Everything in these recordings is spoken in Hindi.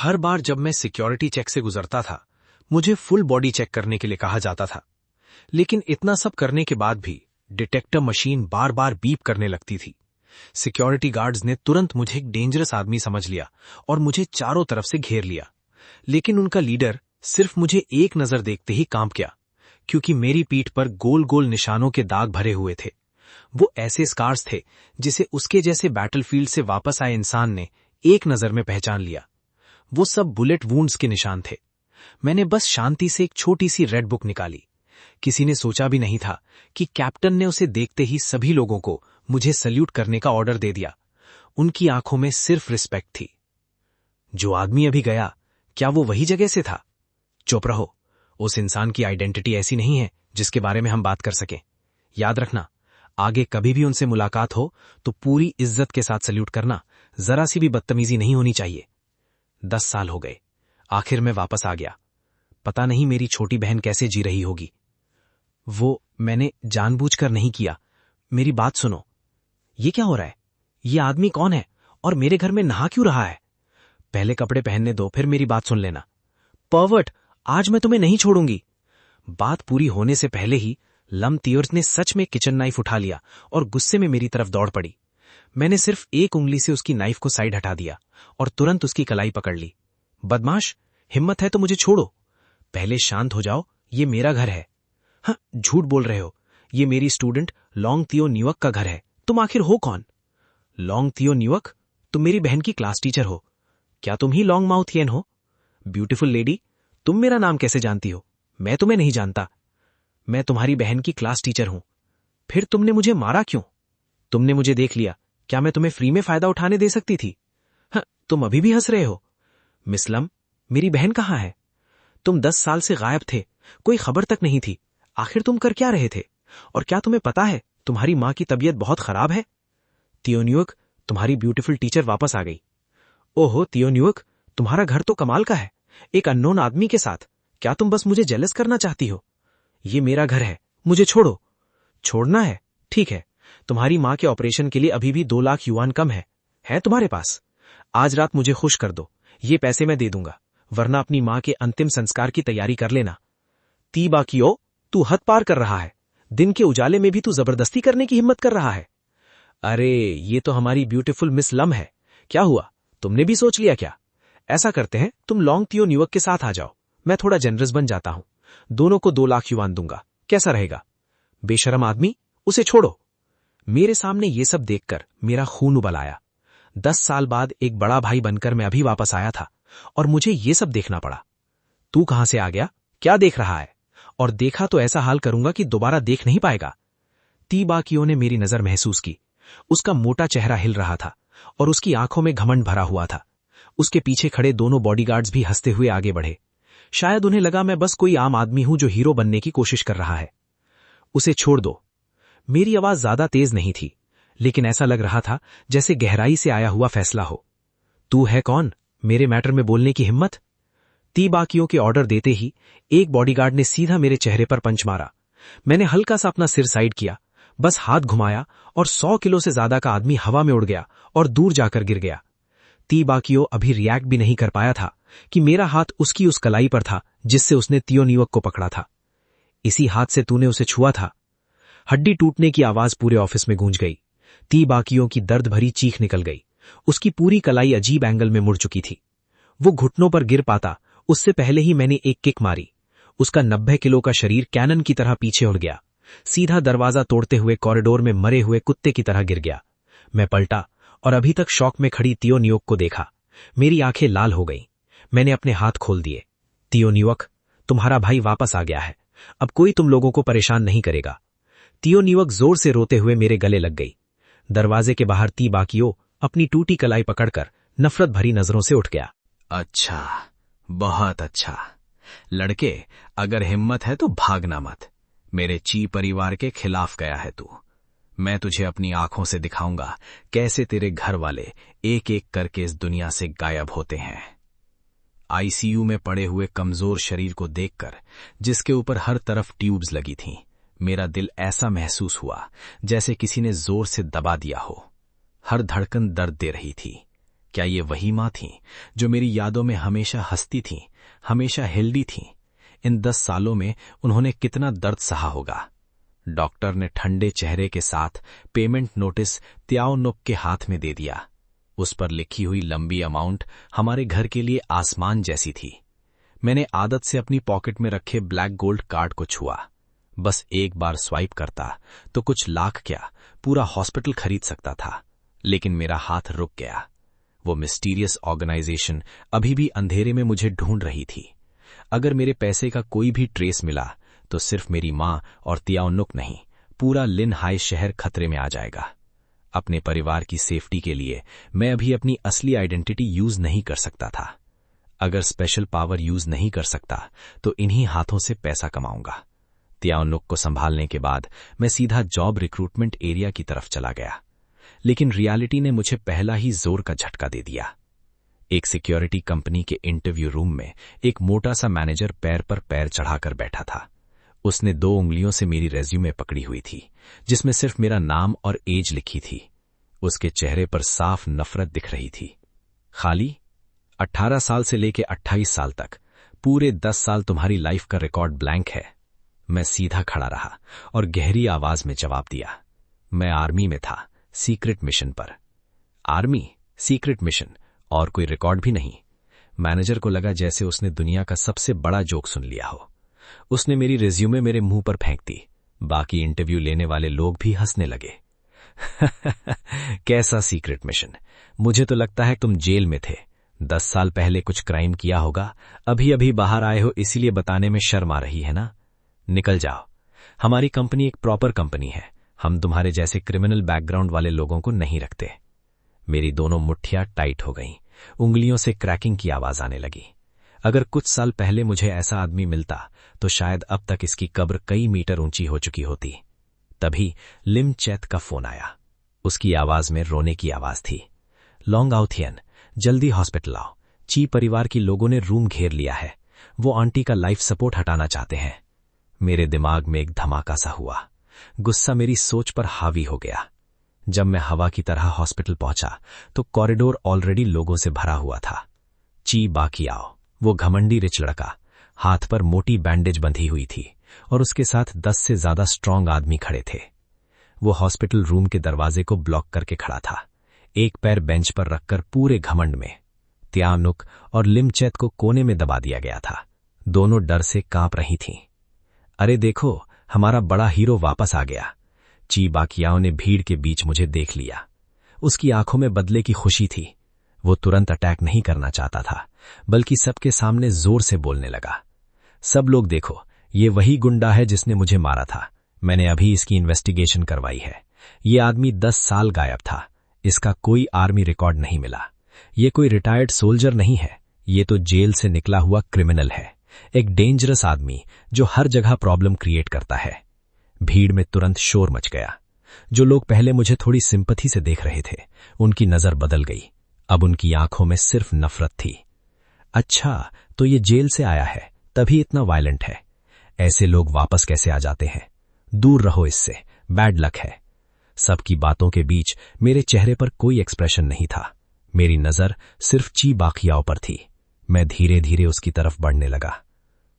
हर बार जब मैं सिक्योरिटी चेक से गुजरता था, मुझे फुल बॉडी चेक करने के लिए कहा जाता था। लेकिन इतना सब करने के बाद भी डिटेक्टर मशीन बार बार बीप करने लगती थी। सिक्योरिटी गार्ड्स ने तुरंत मुझे एक डेंजरस आदमी समझ लिया और मुझे चारों तरफ से घेर लिया। लेकिन उनका लीडर सिर्फ मुझे एक नजर देखते ही कांप गया, क्योंकि मेरी पीठ पर गोल गोल निशानों के दाग भरे हुए थे। वो ऐसे स्कार्स थे जिसे उसके जैसे बैटलफील्ड से वापस आए इंसान ने एक नजर में पहचान लिया। वो सब बुलेट वूंड्स के निशान थे। मैंने बस शांति से एक छोटी सी रेड बुक निकाली। किसी ने सोचा भी नहीं था कि कैप्टन ने उसे देखते ही सभी लोगों को मुझे सल्यूट करने का ऑर्डर दे दिया। उनकी आंखों में सिर्फ रिस्पेक्ट थी। जो आदमी अभी गया, क्या वो वही जगह से था? चुप रहो। उस इंसान की आइडेंटिटी ऐसी नहीं है जिसके बारे में हम बात कर सकें। याद रखना, आगे कभी भी उनसे मुलाकात हो तो पूरी इज्जत के साथ सल्यूट करना। जरा सी भी बदतमीजी नहीं होनी चाहिए। 10 साल हो गए। आखिर मैं वापस आ गया। पता नहीं मेरी छोटी बहन कैसे जी रही होगी। वो मैंने जानबूझकर नहीं किया। मेरी बात सुनो। ये क्या हो रहा है? ये आदमी कौन है और मेरे घर में नहा क्यों रहा है? पहले कपड़े पहनने दो, फिर मेरी बात सुन लेना। पर्वर्ट, आज मैं तुम्हें नहीं छोड़ूंगी। बात पूरी होने से पहले ही लम तियोर्स ने सच में किचन नाइफ उठा लिया और गुस्से में मेरी तरफ दौड़ पड़ी। मैंने सिर्फ एक उंगली से उसकी नाइफ को साइड हटा दिया और तुरंत उसकी कलाई पकड़ ली। बदमाश, हिम्मत है तो मुझे छोड़ो। पहले शांत हो जाओ, ये मेरा घर है। हाँ, झूठ बोल रहे हो। ये मेरी स्टूडेंट लॉन्ग तियो न्यूअक का घर है। तुम आखिर हो कौन? लॉन्ग तियो न्यूअक? तुम मेरी बहन की क्लास टीचर हो। क्या तुम ही लॉन्ग माउथ येन हो? ब्यूटीफुल लेडी, तुम मेरा नाम कैसे जानती हो? मैं तुम्हें नहीं जानता। मैं तुम्हारी बहन की क्लास टीचर हूं। फिर तुमने मुझे मारा क्यों? तुमने मुझे देख लिया। क्या मैं तुम्हें फ्री में फायदा उठाने दे सकती थी? हाँ, तुम अभी भी हंस रहे हो। मिस लम, मेरी बहन कहाँ है? तुम 10 साल से गायब थे, कोई खबर तक नहीं थी। आखिर तुम कर क्या रहे थे? और क्या तुम्हें पता है तुम्हारी मां की तबीयत बहुत खराब है? तियोन्युक, तुम्हारी ब्यूटीफुल टीचर वापस आ गई। ओहो तियोन्युक, तुम्हारा घर तो कमाल का है, एक अननोन आदमी के साथ। क्या तुम बस मुझे जेलस करना चाहती हो? ये मेरा घर है, मुझे छोड़ो। छोड़ना है? ठीक है। तुम्हारी मां के ऑपरेशन के लिए अभी भी 2 लाख युआन कम है तुम्हारे पास? आज रात मुझे खुश कर दो, ये पैसे मैं दे दूंगा, वरना अपनी मां के अंतिम संस्कार की तैयारी कर लेना। तीबाकियो, तू हद पार कर रहा है। दिन के उजाले में भी तू जबरदस्ती करने की हिम्मत कर रहा है। अरे, ये तो हमारी ब्यूटीफुल मिस लम है। क्या हुआ, तुमने भी सोच लिया क्या? ऐसा करते हैं, तुम लॉन्ग तियो न्यूअक के साथ आ जाओ। मैं थोड़ा जनरस बन जाता हूं। दोनों को 2 लाख युआन दूंगा। कैसा रहेगा? बेशरम आदमी, उसे छोड़ो। मेरे सामने ये सब देखकर मेरा खून उबल आया। 10 साल बाद एक बड़ा भाई बनकर मैं अभी वापस आया था और मुझे ये सब देखना पड़ा। तू कहां से आ गया? क्या देख रहा है? और देखा तो ऐसा हाल करूंगा कि दोबारा देख नहीं पाएगा। तीबाकियो ने मेरी नजर महसूस की। उसका मोटा चेहरा हिल रहा था और उसकी आंखों में घमंड भरा हुआ था। उसके पीछे खड़े दोनों बॉडीगार्ड्स भी हंसते हुए आगे बढ़े। शायद उन्हें लगा मैं बस कोई आम आदमी हूं जो हीरो बनने की कोशिश कर रहा है। उसे छोड़ दो। मेरी आवाज ज्यादा तेज नहीं थी, लेकिन ऐसा लग रहा था जैसे गहराई से आया हुआ फैसला हो। तू है कौन, मेरे मैटर में बोलने की हिम्मत? तीबाकियो के ऑर्डर देते ही एक बॉडीगार्ड ने सीधा मेरे चेहरे पर पंच मारा। मैंने हल्का सा अपना सिर साइड किया, बस हाथ घुमाया और 100 किलो से ज्यादा का आदमी हवा में उड़ गया और दूर जाकर गिर गया। तीबाकियो अभी रिएक्ट भी नहीं कर पाया था कि मेरा हाथ उसकी उस कलाई पर था जिससे उसने तियोन्युक को पकड़ा था। इसी हाथ से तूने उसे छुआ था। हड्डी टूटने की आवाज पूरे ऑफिस में गूंज गई। तीबाकियो की दर्द भरी चीख निकल गई। उसकी पूरी कलाई अजीब एंगल में मुड़ चुकी थी। वो घुटनों पर गिर पाता उससे पहले ही मैंने एक किक मारी। उसका 90 किलो का शरीर कैनन की तरह पीछे उड़ गया, सीधा दरवाजा तोड़ते हुए कॉरिडोर में मरे हुए कुत्ते की तरह गिर गया। मैं पलटा और अभी तक शौक में खड़ी तियोन्युक को देखा। मेरी आंखें लाल हो गईं। मैंने अपने हाथ खोल दिए। तियोन्युक, तुम्हारा भाई वापस आ गया है। अब कोई तुम लोगों को परेशान नहीं करेगा। तियोन्युक जोर से रोते हुए मेरे गले लग गई। दरवाजे के बाहर तीबाकियो अपनी टूटी कलाई पकड़कर नफरत भरी नजरों से उठ गया। अच्छा, बहुत अच्छा। लड़के, अगर हिम्मत है तो भागना मत। मेरे ची परिवार के खिलाफ गया है तू। मैं तुझे अपनी आंखों से दिखाऊंगा कैसे तेरे घर वाले एक एक करके इस दुनिया से गायब होते हैं। आईसीयू में पड़े हुए कमजोर शरीर को देखकर, जिसके ऊपर हर तरफ ट्यूब्स लगी थीं, मेरा दिल ऐसा महसूस हुआ जैसे किसी ने जोर से दबा दिया हो। हर धड़कन दर्द दे रही थी। क्या ये वही माँ थीं जो मेरी यादों में हमेशा हंसती थीं, हमेशा हेल्दी थीं? इन 10 सालों में उन्होंने कितना दर्द सहा होगा। डॉक्टर ने ठंडे चेहरे के साथ पेमेंट नोटिस त्याओ नुक के हाथ में दे दिया। उस पर लिखी हुई लंबी अमाउंट हमारे घर के लिए आसमान जैसी थी। मैंने आदत से अपनी पॉकेट में रखे ब्लैक गोल्ड कार्ड को छुआ। बस एक बार स्वाइप करता तो कुछ लाख क्या, पूरा हॉस्पिटल खरीद सकता था। लेकिन मेरा हाथ रुक गया। वो मिस्टीरियस ऑर्गेनाइजेशन अभी भी अंधेरे में मुझे ढूंढ रही थी। अगर मेरे पैसे का कोई भी ट्रेस मिला तो सिर्फ मेरी मां और त्याओ नुक नहीं, पूरा लिन हाई शहर खतरे में आ जाएगा। अपने परिवार की सेफ्टी के लिए मैं अभी अपनी असली आइडेंटिटी यूज नहीं कर सकता था। अगर स्पेशल पावर यूज नहीं कर सकता तो इन्हीं हाथों से पैसा कमाऊंगा। त्याओ नुक को संभालने के बाद मैं सीधा जॉब रिक्रूटमेंट एरिया की तरफ चला गया। लेकिन रियलिटी ने मुझे पहला ही जोर का झटका दे दिया। एक सिक्योरिटी कंपनी के इंटरव्यू रूम में एक मोटा सा मैनेजर पैर पर पैर चढ़ाकर बैठा था। उसने 2 उंगलियों से मेरी रेज्यूमे पकड़ी हुई थी, जिसमें सिर्फ मेरा नाम और एज लिखी थी। उसके चेहरे पर साफ नफरत दिख रही थी। खाली 18 साल से लेके 28 साल तक, पूरे 10 साल तुम्हारी लाइफ का रिकॉर्ड ब्लैंक है। मैं सीधा खड़ा रहा और गहरी आवाज में जवाब दिया, मैं आर्मी में था, सीक्रेट मिशन पर। आर्मी, सीक्रेट मिशन और कोई रिकॉर्ड भी नहीं। मैनेजर को लगा जैसे उसने दुनिया का सबसे बड़ा जोक सुन लिया हो। उसने मेरी रिज्यूमे मेरे मुंह पर फेंक दी। बाकी इंटरव्यू लेने वाले लोग भी हंसने लगे। कैसा सीक्रेट मिशन? मुझे तो लगता है तुम जेल में थे। 10 साल पहले कुछ क्राइम किया होगा, अभी अभी बाहर आए हो, इसीलिए बताने में शर्म आ रही है ना? निकल जाओ। हमारी कंपनी एक प्रॉपर कंपनी है। हम तुम्हारे जैसे क्रिमिनल बैकग्राउंड वाले लोगों को नहीं रखते। मेरी दोनों मुट्ठियां टाइट हो गईं। उंगलियों से क्रैकिंग की आवाज आने लगी। अगर कुछ साल पहले मुझे ऐसा आदमी मिलता तो शायद अब तक इसकी कब्र कई मीटर ऊंची हो चुकी होती। तभी लिम चैत का फोन आया। उसकी आवाज में रोने की आवाज थी। लॉन्ग आउथियन, जल्दी हॉस्पिटल आओ। ची परिवार की लोगों ने रूम घेर लिया है। वो आंटी का लाइफ सपोर्ट हटाना चाहते हैं। मेरे दिमाग में एक धमाका सा हुआ। गुस्सा मेरी सोच पर हावी हो गया। जब मैं हवा की तरह हॉस्पिटल पहुंचा तो कॉरिडोर ऑलरेडी लोगों से भरा हुआ था। ची बाकी आओ, वो घमंडी रिच लड़का, हाथ पर मोटी बैंडेज बंधी हुई थी और उसके साथ 10 से ज्यादा स्ट्रांग आदमी खड़े थे। वो हॉस्पिटल रूम के दरवाजे को ब्लॉक करके खड़ा था, एक पैर बेंच पर रखकर पूरे घमंड में। त्याओ नुक और लिमचैत को कोने में दबा दिया गया था। दोनों डर से कांप रही थीं। अरे देखो, हमारा बड़ा हीरो वापस आ गया। ची बाकियाओ ने भीड़ के बीच मुझे देख लिया। उसकी आंखों में बदले की खुशी थी। वो तुरंत अटैक नहीं करना चाहता था, बल्कि सबके सामने जोर से बोलने लगा, सब लोग देखो, ये वही गुंडा है जिसने मुझे मारा था। मैंने अभी इसकी इन्वेस्टिगेशन करवाई है। ये आदमी 10 साल गायब था। इसका कोई आर्मी रिकॉर्ड नहीं मिला। ये कोई रिटायर्ड सोल्जर नहीं है। ये तो जेल से निकला हुआ क्रिमिनल है, एक डेंजरस आदमी जो हर जगह प्रॉब्लम क्रिएट करता है। भीड़ में तुरंत शोर मच गया। जो लोग पहले मुझे थोड़ी सिंपैथी से देख रहे थे, उनकी नजर बदल गई। अब उनकी आंखों में सिर्फ नफरत थी। अच्छा, तो ये जेल से आया है, तभी इतना वायलेंट है। ऐसे लोग वापस कैसे आ जाते हैं? दूर रहो इससे, बैड लक है। सबकी बातों के बीच मेरे चेहरे पर कोई एक्सप्रेशन नहीं था। मेरी नजर सिर्फ ची बाकियाओ पर थी। मैं धीरे धीरे उसकी तरफ बढ़ने लगा।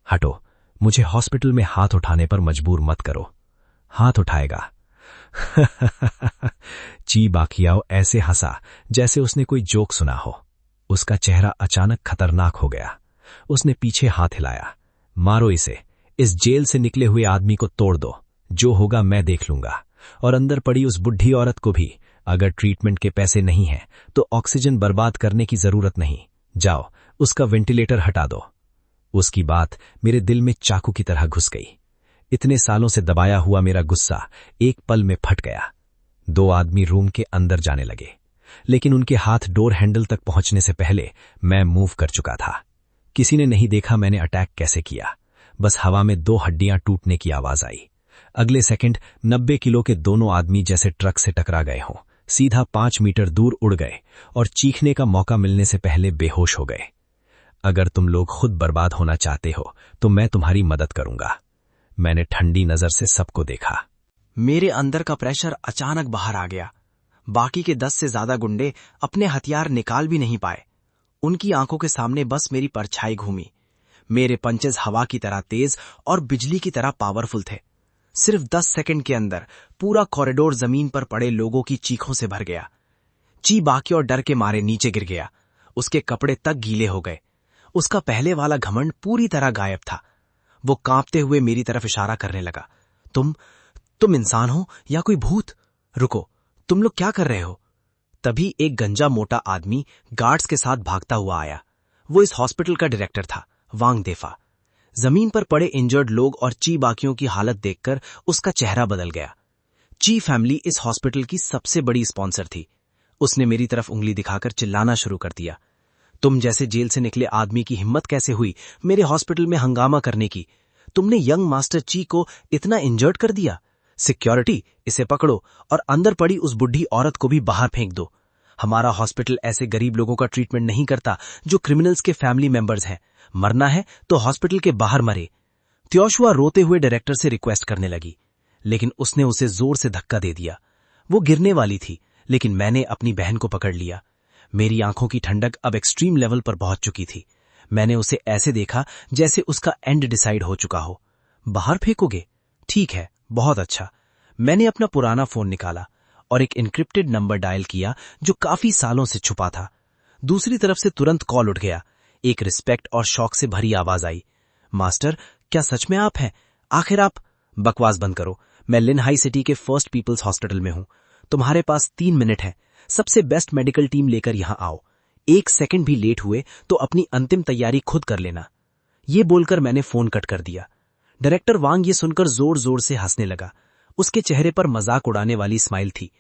हटो, मुझे हॉस्पिटल में हाथ उठाने पर मजबूर मत करो। हाथ उठाएगा। ची बाकियाओ ऐसे हंसा जैसे उसने कोई जोक सुना हो। उसका चेहरा अचानक खतरनाक हो गया। उसने पीछे हाथ हिलाया। मारो इसे, इस जेल से निकले हुए आदमी को तोड़ दो। जो होगा मैं देख लूंगा। और अंदर पड़ी उस बुढ़ी औरत को भी। अगर ट्रीटमेंट के पैसे नहीं हैं तो ऑक्सीजन बर्बाद करने की जरूरत नहीं। जाओ, उसका वेंटिलेटर हटा दो। उसकी बात मेरे दिल में चाकू की तरह घुस गई। इतने सालों से दबाया हुआ मेरा गुस्सा एक पल में फट गया। 2 आदमी रूम के अंदर जाने लगे, लेकिन उनके हाथ डोर हैंडल तक पहुंचने से पहले मैं मूव कर चुका था। किसी ने नहीं देखा मैंने अटैक कैसे किया। बस हवा में 2 हड्डियां टूटने की आवाज आई। अगले सेकंड 90 किलो के दोनों आदमी जैसे ट्रक से टकरा गए हों, सीधा 5 मीटर दूर उड़ गए और चीखने का मौका मिलने से पहले बेहोश हो गए। अगर तुम लोग खुद बर्बाद होना चाहते हो तो मैं तुम्हारी मदद करूंगा। मैंने ठंडी नजर से सबको देखा। मेरे अंदर का प्रेशर अचानक बाहर आ गया। बाकी के 10 से ज्यादा गुंडे अपने हथियार निकाल भी नहीं पाए। उनकी आंखों के सामने बस मेरी परछाई घूमी। मेरे पंचेस हवा की तरह तेज और बिजली की तरह पावरफुल थे। सिर्फ 10 सेकंड के अंदर पूरा कॉरिडोर जमीन पर पड़े लोगों की चीखों से भर गया। ची बाकी और डर के मारे नीचे गिर गया। उसके कपड़े तक गीले हो गए। उसका पहले वाला घमंड पूरी तरह गायब था। वो कांपते हुए मेरी तरफ इशारा करने लगा। तुम इंसान हो या कोई भूत? रुको, तुम लोग क्या कर रहे हो? तभी एक गंजा मोटा आदमी गार्ड्स के साथ भागता हुआ आया। वो इस हॉस्पिटल का डायरेक्टर था, वांग देफा। जमीन पर पड़े इंजर्ड लोग और ची बाकियों की हालत देखकर उसका चेहरा बदल गया। ची फैमिली इस हॉस्पिटल की सबसे बड़ी स्पॉन्सर थी। उसने मेरी तरफ उंगली दिखाकर चिल्लाना शुरू कर दिया। तुम जैसे जेल से निकले आदमी की हिम्मत कैसे हुई मेरे हॉस्पिटल में हंगामा करने की? तुमने यंग मास्टर ची को इतना इंजर्ड कर दिया। सिक्योरिटी, इसे पकड़ो और अंदर पड़ी उस बुढ़ी औरत को भी बाहर फेंक दो। हमारा हॉस्पिटल ऐसे गरीब लोगों का ट्रीटमेंट नहीं करता जो क्रिमिनल्स के फैमिली मेंबर्स हैं। मरना है तो हॉस्पिटल के बाहर मरे। त्योशुआ रोते हुए डायरेक्टर से रिक्वेस्ट करने लगी, लेकिन उसने उसे जोर से धक्का दे दिया। वो गिरने वाली थी, लेकिन मैंने अपनी बहन को पकड़ लिया। मेरी आंखों की ठंडक अब एक्सट्रीम लेवल पर पहुंच चुकी थी। मैंने उसे ऐसे देखा जैसे उसका एंड डिसाइड हो चुका हो। बाहर फेंकोगे? ठीक है, बहुत अच्छा। मैंने अपना पुराना फोन निकाला और एक इनक्रिप्टेड नंबर डायल किया जो काफी सालों से छुपा था। दूसरी तरफ से तुरंत कॉल उठ गया। एक रिस्पेक्ट और शौक से भरी आवाज आई, मास्टर, क्या सच में आप हैं? आखिर आप? बकवास बंद करो। मैं लिनहाई सिटी के फर्स्ट पीपल्स हॉस्पिटल में हूं। तुम्हारे पास 3 मिनट है। सबसे बेस्ट मेडिकल टीम लेकर यहां आओ। 1 सेकंड भी लेट हुए तो अपनी अंतिम तैयारी खुद कर लेना। ये बोलकर मैंने फोन कट कर दिया। डायरेक्टर वांग ये सुनकर जोर जोर से हंसने लगा। उसके चेहरे पर मजाक उड़ाने वाली स्माइल थी।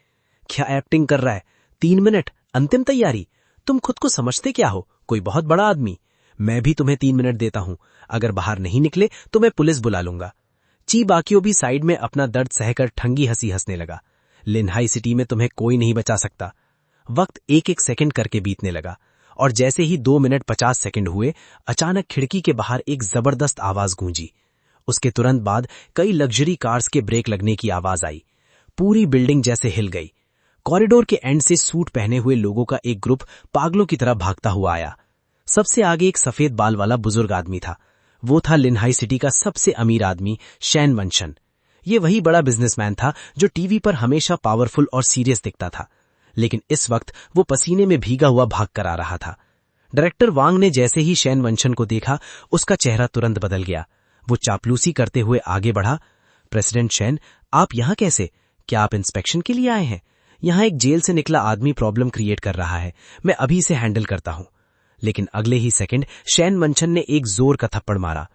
क्या एक्टिंग कर रहा है? 3 मिनट, अंतिम तैयारी? तुम खुद को समझते क्या हो? कोई बहुत बड़ा आदमी? मैं भी तुम्हें 3 मिनट देता हूं। अगर बाहर नहीं निकले तो मैं पुलिस बुला लूंगा। ची बाकियों भी साइड में अपना दर्द सहकर ठंगी हंसी हंसने लगा। लिनहाई सिटी में तुम्हें कोई नहीं बचा सकता। वक्त 1-1 सेकंड करके बीतने लगा और जैसे ही 2 मिनट 50 सेकंड हुए, अचानक खिड़की के बाहर एक जबरदस्त आवाज गूंजी। उसके तुरंत बाद कई लग्जरी कार्स के ब्रेक लगने की आवाज आई। पूरी बिल्डिंग जैसे हिल गई। कॉरिडोर के एंड से सूट पहने हुए लोगों का एक ग्रुप पागलों की तरह भागता हुआ आया। सबसे आगे एक सफेद बाल वाला बुजुर्ग आदमी था। वो था लिनहाई सिटी का सबसे अमीर आदमी, शैन वंशन। ये वही बड़ा बिजनेसमैन था जो टीवी पर हमेशा पावरफुल और सीरियस दिखता था, लेकिन इस वक्त वो पसीने में भीगा हुआ भाग कर आ रहा था। डायरेक्टर वांग ने जैसे ही शैन वंशन को देखा, उसका चेहरा तुरंत बदल गया। वो चापलूसी करते हुए आगे बढ़ा। प्रेसिडेंट शैन, आप यहां कैसे? क्या आप इंस्पेक्शन के लिए आए हैं? यहां एक जेल से निकला आदमी प्रॉब्लम क्रिएट कर रहा है। मैं अभी इसे हैंडल करता हूं। लेकिन अगले ही सेकंड शैन वंशन ने एक जोर का थप्पड़ मारा।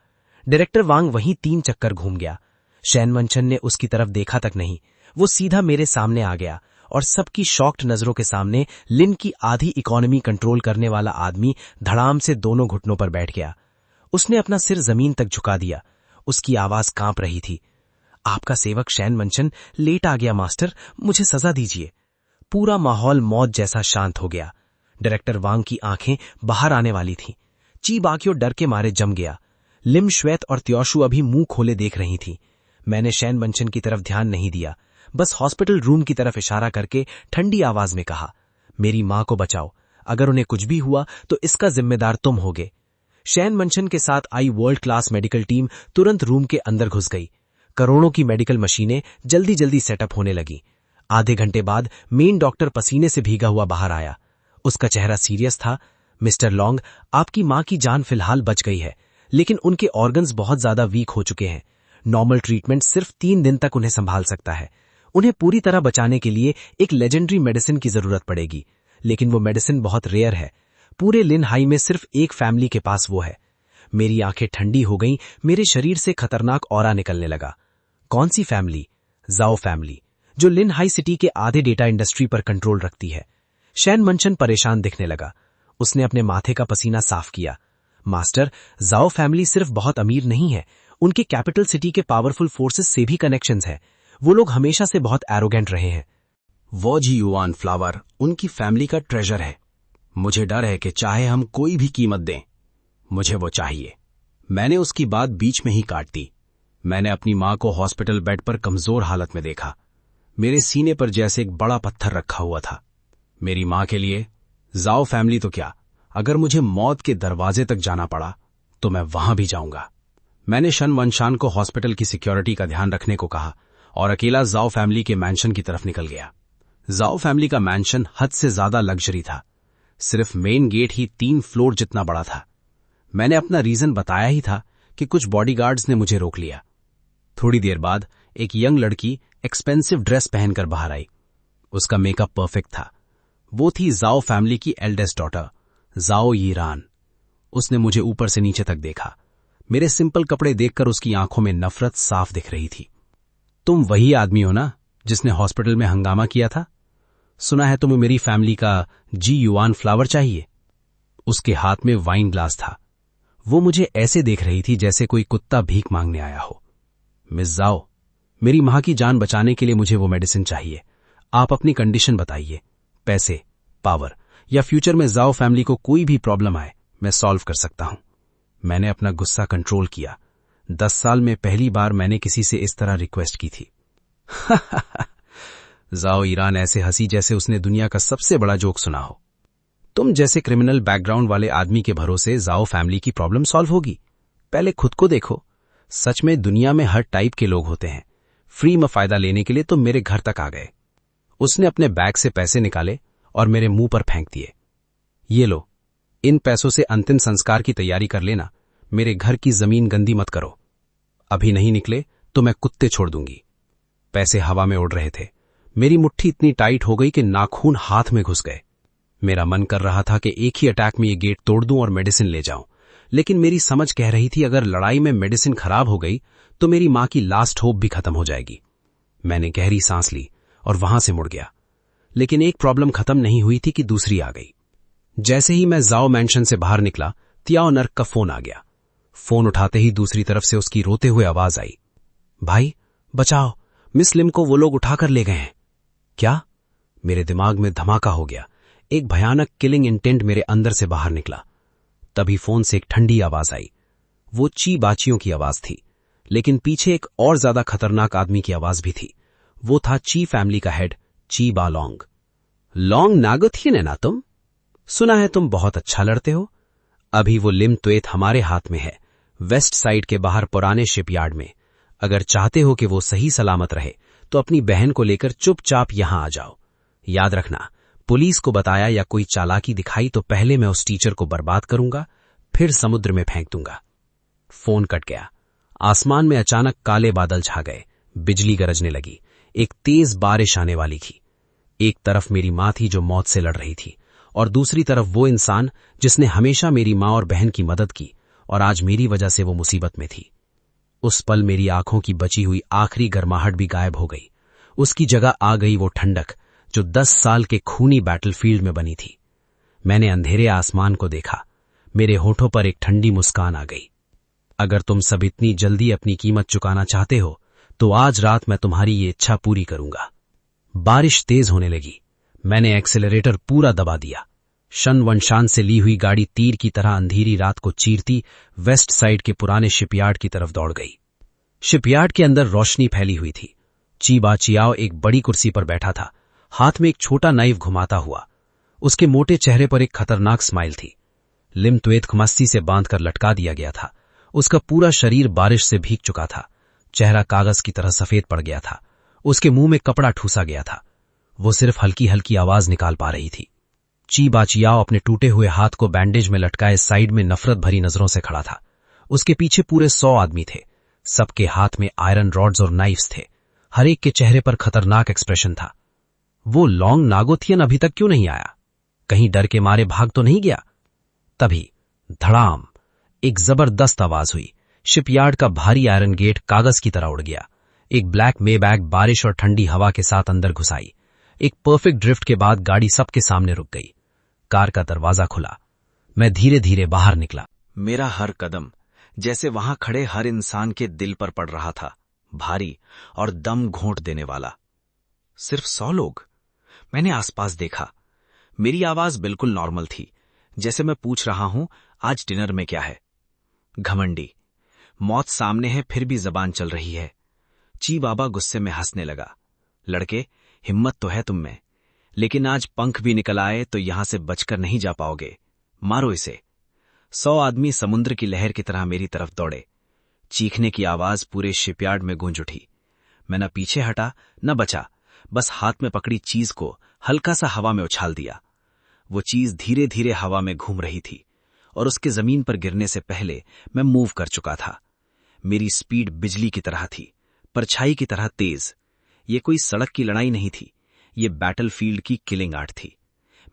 डायरेक्टर वांग वहीं 3 चक्कर घूम गया। शैन वंशन ने उसकी तरफ देखा तक नहीं। वो सीधा मेरे सामने आ गया और सबकी शॉक्ड नजरों के सामने लिन की आधी इकोनॉमी कंट्रोल करने वाला आदमी धड़ाम से दोनों घुटनों पर बैठ गया। उसने अपना सिर जमीन तक झुका दिया। उसकी आवाज कांप रही थी। आपका सेवक शैन वंशन लेट आ गया मास्टर, मुझे सजा दीजिए। पूरा माहौल मौत जैसा शांत हो गया। डायरेक्टर वांग की आंखें बाहर आने वाली थीं। ची बाकियों डर के मारे जम गया। लिम, श्वेत और त्योशु अभी मुंह खोले देख रही थी। मैंने शैन वंशन की तरफ ध्यान नहीं दिया, बस हॉस्पिटल रूम की तरफ इशारा करके ठंडी आवाज में कहा, मेरी मां को बचाओ। अगर उन्हें कुछ भी हुआ तो इसका जिम्मेदार तुम होगे। शैन वंशन के साथ आई वर्ल्ड क्लास मेडिकल टीम तुरंत रूम के अंदर घुस गई। करोड़ों की मेडिकल मशीनें जल्दी जल्दी सेटअप होने लगी। आधे घंटे बाद मेन डॉक्टर पसीने से भीगा हुआ बाहर आया। उसका चेहरा सीरियस था। मिस्टर लॉन्ग, आपकी मां की जान फिलहाल बच गई है, लेकिन उनके ऑर्गन्स बहुत ज्यादा वीक हो चुके हैं। नॉर्मल ट्रीटमेंट सिर्फ 3 दिन तक उन्हें संभाल सकता है। उन्हें पूरी तरह बचाने के लिए एक लेजेंडरी मेडिसिन की जरूरत पड़ेगी, लेकिन वो मेडिसिन बहुत रेयर है। पूरे लिन हाई में सिर्फ एक फैमिली के पास वो है। मेरी आंखें ठंडी हो गईं। मेरे शरीर से खतरनाक ऑरा निकलने लगा। कौन सी फैमिली? जाओ फैमिली, जो लिन हाई सिटी के आधे डेटा इंडस्ट्री पर कंट्रोल रखती है। शैन वंशन परेशान दिखने लगा। उसने अपने माथे का पसीना साफ किया। मास्टर, जाओ फैमिली सिर्फ बहुत अमीर नहीं है, उनके कैपिटल सिटी के पावरफुल फोर्सेस से भी कनेक्शंस हैं। वो लोग हमेशा से बहुत एरोगेंट रहे हैं। वो जी युआन फ्लावर उनकी फैमिली का ट्रेजर है। मुझे डर है कि चाहे हम कोई भी कीमत दें, मुझे वो चाहिए। मैंने उसकी बात बीच में ही काट दी। मैंने अपनी मां को हॉस्पिटल बेड पर कमजोर हालत में देखा। मेरे सीने पर जैसे एक बड़ा पत्थर रखा हुआ था। मेरी मां के लिए जाओ फैमिली तो क्या, अगर मुझे मौत के दरवाजे तक जाना पड़ा तो मैं वहां भी जाऊंगा। मैंने शन वनशान को हॉस्पिटल की सिक्योरिटी का ध्यान रखने को कहा और अकेला जाओ फैमिली के मैंशन की तरफ निकल गया। जाओ फैमिली का मैंशन हद से ज्यादा लग्जरी था। सिर्फ मेन गेट ही 3 फ्लोर जितना बड़ा था। मैंने अपना रीजन बताया ही था कि कुछ बॉडीगार्ड्स ने मुझे रोक लिया। थोड़ी देर बाद एक यंग लड़की एक्सपेंसिव ड्रेस पहनकर बाहर आई। उसका मेकअप परफेक्ट था। वो थी जाओ फैमिली की एल्डेस्ट डॉटर जाओ यीरान। उसने मुझे ऊपर से नीचे तक देखा। मेरे सिंपल कपड़े देखकर उसकी आंखों में नफरत साफ दिख रही थी। तुम वही आदमी हो ना जिसने हॉस्पिटल में हंगामा किया था? सुना है तुम्हें मेरी फैमिली का जी युआन फ्लावर चाहिए। उसके हाथ में वाइन ग्लास था। वो मुझे ऐसे देख रही थी जैसे कोई कुत्ता भीख मांगने आया हो। मिस जाओ, मेरी मां की जान बचाने के लिए मुझे वो मेडिसिन चाहिए। आप अपनी कंडीशन बताइए। पैसे, पावर या फ्यूचर में जाओ फैमिली को कोई भी प्रॉब्लम आए मैं सॉल्व कर सकता हूं। मैंने अपना गुस्सा कंट्रोल किया। 10 साल में पहली बार मैंने किसी से इस तरह रिक्वेस्ट की थी। जाओ ईरान ऐसे हंसी जैसे उसने दुनिया का सबसे बड़ा जोक सुना हो। तुम जैसे क्रिमिनल बैकग्राउंड वाले आदमी के भरोसे जाओ फैमिली की प्रॉब्लम सॉल्व होगी? पहले खुद को देखो। सच में दुनिया में हर टाइप के लोग होते हैं। फ्री में फायदा लेने के लिए तो मेरे घर तक आ गए। उसने अपने बैग से पैसे निकाले और मेरे मुंह पर फेंक दिए। ये लो, इन पैसों से अंतिम संस्कार की तैयारी कर लेना। मेरे घर की जमीन गंदी मत करो। अभी नहीं निकले तो मैं कुत्ते छोड़ दूंगी। पैसे हवा में उड़ रहे थे। मेरी मुट्ठी इतनी टाइट हो गई कि नाखून हाथ में घुस गए। मेरा मन कर रहा था कि एक ही अटैक में ये गेट तोड़ दूं और मेडिसिन ले जाऊं, लेकिन मेरी समझ कह रही थी अगर लड़ाई में मेडिसिन खराब हो गई तो मेरी मां की लास्ट होप भी खत्म हो जाएगी। मैंने गहरी सांस ली और वहां से मुड़ गया। लेकिन एक प्रॉब्लम खत्म नहीं हुई थी कि दूसरी आ गई। जैसे ही मैं जाओ मैंशन से बाहर निकला, तियाओ नर्क का फोन आ गया। फोन उठाते ही दूसरी तरफ से उसकी रोते हुए आवाज आई, भाई बचाओ, मिस लिम को वो लोग उठाकर ले गए हैं। क्या? मेरे दिमाग में धमाका हो गया। एक भयानक किलिंग इंटेंट मेरे अंदर से बाहर निकला। तभी फोन से एक ठंडी आवाज आई। वो ची बाचियों की आवाज थी, लेकिन पीछे एक और ज्यादा खतरनाक आदमी की आवाज भी थी। वो था ची फैमिली का हेड ची बा लॉन्ग। लॉन्ग नागोथियन है ना तुम? सुना है तुम बहुत अच्छा लड़ते हो। अभी वो लिम त्वेत हमारे हाथ में है, वेस्ट साइड के बाहर पुराने शिपयार्ड में। अगर चाहते हो कि वो सही सलामत रहे तो अपनी बहन को लेकर चुपचाप यहां आ जाओ। याद रखना, पुलिस को बताया या कोई चालाकी दिखाई तो पहले मैं उस टीचर को बर्बाद करूंगा, फिर समुद्र में फेंक दूंगा। फोन कट गया। आसमान में अचानक काले बादल छा गए। बिजली गरजने लगी। एक तेज बारिश आने वाली थी। एक तरफ मेरी मां थी जो मौत से लड़ रही थी, और दूसरी तरफ वो इंसान जिसने हमेशा मेरी मां और बहन की मदद की और आज मेरी वजह से वो मुसीबत में थी। उस पल मेरी आंखों की बची हुई आखिरी गर्माहट भी गायब हो गई। उसकी जगह आ गई वो ठंडक जो 10 साल के खूनी बैटलफील्ड में बनी थी। मैंने अंधेरे आसमान को देखा। मेरे होठों पर एक ठंडी मुस्कान आ गई। अगर तुम सब इतनी जल्दी अपनी कीमत चुकाना चाहते हो तो आज रात मैं तुम्हारी ये इच्छा पूरी करूंगा। बारिश तेज होने लगी। मैंने एक्सेलरेटर पूरा दबा दिया। शन वनशान से ली हुई गाड़ी तीर की तरह अंधेरी रात को चीरती वेस्ट साइड के पुराने शिपयार्ड की तरफ दौड़ गई। शिपयार्ड के अंदर रोशनी फैली हुई थी। चीबा चियाओ एक बड़ी कुर्सी पर बैठा था, हाथ में एक छोटा नाइफ घुमाता हुआ। उसके मोटे चेहरे पर एक खतरनाक स्माइल थी। लिम त्वेत को मस्सी से बांधकर लटका दिया गया था। उसका पूरा शरीर बारिश से भीग चुका था। चेहरा कागज की तरह सफेद पड़ गया था। उसके मुंह में कपड़ा ठूसा गया था। वो सिर्फ हल्की हल्की आवाज निकाल पा रही थी। ची बाचियाओ अपने टूटे हुए हाथ को बैंडेज में लटकाए साइड में नफरत भरी नजरों से खड़ा था। उसके पीछे पूरे 100 आदमी थे। सबके हाथ में आयरन रॉड्स और नाइफ्स थे। हर एक के चेहरे पर खतरनाक एक्सप्रेशन था। वो लॉन्ग नागोथियन अभी तक क्यों नहीं आया? कहीं डर के मारे भाग तो नहीं गया? तभी धड़ाम एक जबरदस्त आवाज हुई। शिपयार्ड का भारी आयरन गेट कागज की तरह उड़ गया। एक ब्लैक मेबैग बारिश और ठंडी हवा के साथ अंदर घुस आई। एक परफेक्ट ड्रिफ्ट के बाद गाड़ी सबके सामने रुक गई। कार का दरवाजा खुला। मैं धीरे धीरे बाहर निकला। मेरा हर कदम जैसे वहां खड़े हर इंसान के दिल पर पड़ रहा था, भारी और दम घोंट देने वाला। सिर्फ 100 लोग। मैंने आसपास देखा। मेरी आवाज बिल्कुल नॉर्मल थी, जैसे मैं पूछ रहा हूं आज डिनर में क्या है। घमंडी, मौत सामने है फिर भी जबान चल रही है। ची बाबा गुस्से में हंसने लगा। लड़के, हिम्मत तो है तुम में, लेकिन आज पंख भी निकल आए तो यहां से बचकर नहीं जा पाओगे। मारो इसे। 100 आदमी समुद्र की लहर की तरह मेरी तरफ दौड़े। चीखने की आवाज पूरे शिपयार्ड में गूंज उठी। मैं न पीछे हटा न बचा, बस हाथ में पकड़ी चीज को हल्का सा हवा में उछाल दिया। वो चीज धीरे धीरे हवा में घूम रही थी और उसके जमीन पर गिरने से पहले मैं मूव कर चुका था। मेरी स्पीड बिजली की तरह थी, परछाई की तरह तेज। ये कोई सड़क की लड़ाई नहीं थी, ये बैटलफील्ड की किलिंग आर्ट थी।